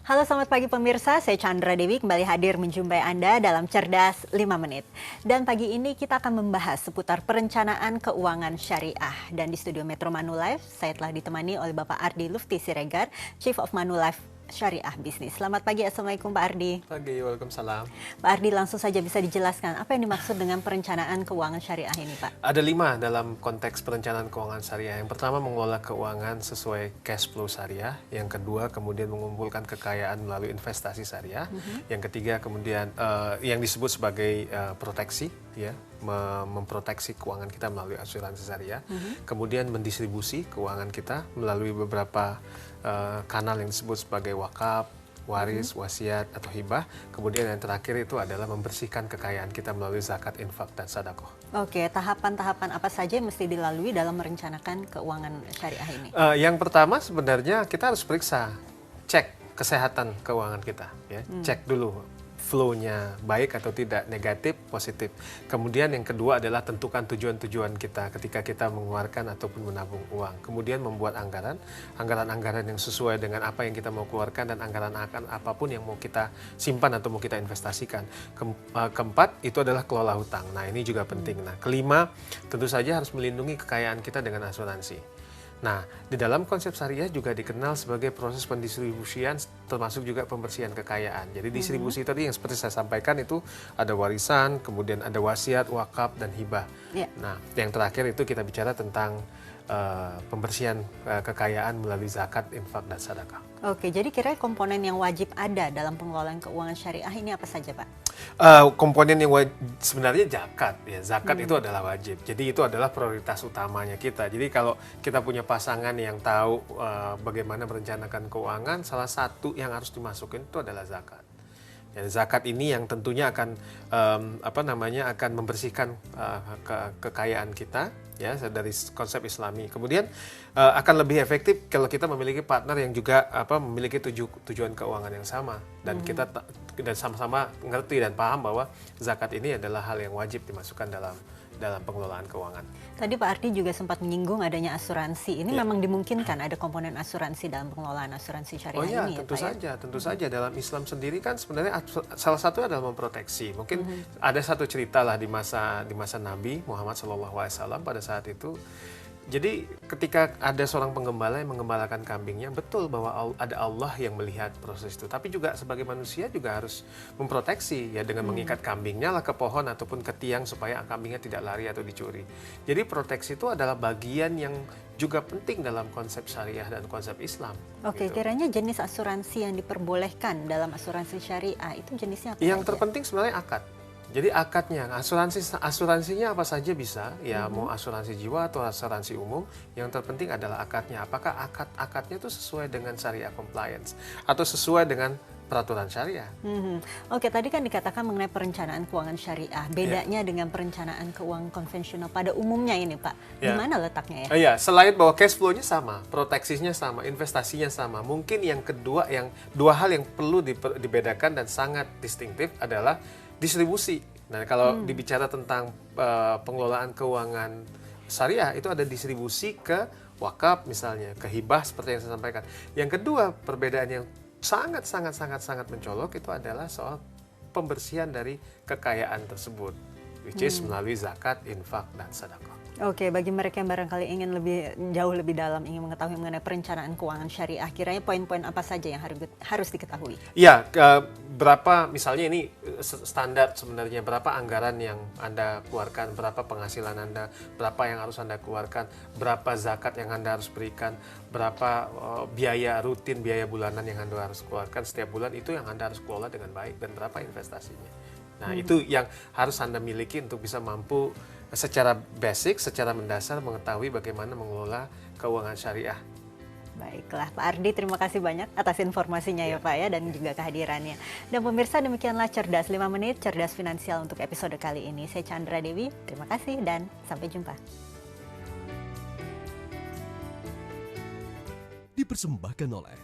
Halo selamat pagi pemirsa, saya Chandra Dewi kembali hadir menjumpai Anda dalam Cerdas 5 Menit. Dan pagi ini kita akan membahas seputar perencanaan keuangan syariah. Dan di studio Metro Manulife, saya telah ditemani oleh Bapak Ardi Lufti Siregar, Chief of Manulife Syariah Bisnis. Selamat pagi, Assalamualaikum Pak Ardi. Pagi, waalaikumsalam. Pak Ardi, langsung saja bisa dijelaskan apa yang dimaksud dengan perencanaan keuangan syariah ini Pak? Ada 5 dalam konteks perencanaan keuangan syariah. Yang pertama, mengelola keuangan sesuai cash flow syariah. Yang kedua, kemudian mengumpulkan kekayaan melalui investasi syariah. Yang ketiga, kemudian yang disebut sebagai proteksi, ya, memproteksi keuangan kita melalui asuransi syariah. Kemudian mendistribusi keuangan kita melalui beberapa kanal yang disebut sebagai wakaf, waris, wasiat, atau hibah. Kemudian yang terakhir itu adalah membersihkan kekayaan kita melalui zakat, infak, dan sedekah. Oke, tahapan-tahapan apa saja yang mesti dilalui dalam merencanakan keuangan syariah ini? Yang pertama sebenarnya kita harus periksa, cek kesehatan keuangan kita, ya. Cek dulu flow-nya baik atau tidak, negatif, positif. Kemudian yang kedua adalah tentukan tujuan-tujuan kita ketika kita mengeluarkan ataupun menabung uang. Kemudian membuat anggaran-anggaran yang sesuai dengan apa yang kita mau keluarkan dan anggaran akan apapun yang mau kita simpan atau mau kita investasikan. Keempat, itu adalah kelola hutang. Nah, ini juga penting. Nah, kelima, tentu saja harus melindungi kekayaan kita dengan asuransi. Nah, di dalam konsep syariah juga dikenal sebagai proses pendistribusian termasuk juga pembersihan kekayaan. Jadi distribusi tadi yang seperti saya sampaikan itu ada warisan, kemudian ada wasiat, wakaf, dan hibah. Ya. Nah, yang terakhir itu kita bicara tentang pembersihan kekayaan melalui zakat, infak, dan sedekah. Oke, jadi kira komponen yang wajib ada dalam pengelolaan keuangan syariah ini apa saja Pak? Komponen yang sebenarnya zakat, ya, zakat itu adalah wajib. Jadi itu adalah prioritas utamanya kita. Jadi kalau kita punya pasangan yang tahu bagaimana merencanakan keuangan, salah satu yang harus dimasukin itu adalah zakat. Dan zakat ini yang tentunya akan akan membersihkan kekayaan kita, ya, dari konsep Islami. Kemudian akan lebih efektif kalau kita memiliki partner yang juga memiliki tujuan keuangan yang sama dan kita dan sama-sama ngerti dan paham bahwa zakat ini adalah hal yang wajib dimasukkan dalam pengelolaan keuangan. Tadi Pak Ardi juga sempat menyinggung adanya asuransi. Ini memang dimungkinkan ada komponen asuransi dalam pengelolaan asuransi syariah ini tentu ya Pak? saja, tentu saja. Dalam Islam sendiri kan sebenarnya salah satu adalah memproteksi. Mungkin ada satu cerita lah di masa Nabi Muhammad SAW pada saat itu. Jadi ketika ada seorang penggembala yang menggembalakan kambingnya, betul bahwa ada Allah yang melihat proses itu. Tapi juga sebagai manusia juga harus memproteksi, ya, dengan mengikat kambingnya lah ke pohon ataupun ke tiang supaya kambingnya tidak lari atau dicuri. Jadi proteksi itu adalah bagian yang juga penting dalam konsep syariah dan konsep Islam. Oke, gitu. kiranya jenis asuransi yang diperbolehkan dalam asuransi syariah itu jenisnya apa Yang saja? terpenting sebenarnya akad. Jadi akadnya, asuransinya apa saja bisa, ya, mau asuransi jiwa atau asuransi umum. Yang terpenting adalah akadnya. Apakah akadnya itu sesuai dengan syariah compliance atau sesuai dengan peraturan syariah? Oke, tadi kan dikatakan mengenai perencanaan keuangan syariah. Bedanya dengan perencanaan keuangan konvensional pada umumnya ini Pak, di mana letaknya ya? Iya, selain bahwa cash flow-nya sama, proteksinya sama, investasinya sama. Mungkin yang kedua, yang dua hal yang perlu dibedakan dan sangat distintif adalah distribusi. Nah, kalau dibicara tentang pengelolaan keuangan syariah, itu ada distribusi ke wakaf misalnya, ke hibah seperti yang saya sampaikan. Yang kedua, perbedaan yang sangat mencolok itu adalah soal pembersihan dari kekayaan tersebut, which is melalui zakat, infak, dan sedekah. Oke, bagi mereka yang barangkali ingin jauh lebih dalam, ingin mengetahui mengenai perencanaan keuangan syariah, kiranya poin-poin apa saja yang harus diketahui? Iya, berapa misalnya ini standar sebenarnya, berapa anggaran yang Anda keluarkan, berapa penghasilan Anda, berapa yang harus Anda keluarkan, berapa zakat yang Anda harus berikan, berapa biaya rutin, biaya bulanan yang Anda harus keluarkan setiap bulan, itu yang Anda harus kelola dengan baik, dan berapa investasinya. Nah, itu yang harus Anda miliki untuk bisa mampu secara basic, secara mendasar mengetahui bagaimana mengelola keuangan syariah. Baiklah, Pak Ardi, terima kasih banyak atas informasinya ya Pak ya, dan juga kehadirannya. Dan pemirsa, demikianlah Cerdas 5 Menit, Cerdas Finansial untuk episode kali ini. Saya Chandra Dewi, terima kasih dan sampai jumpa. Dipersembahkan oleh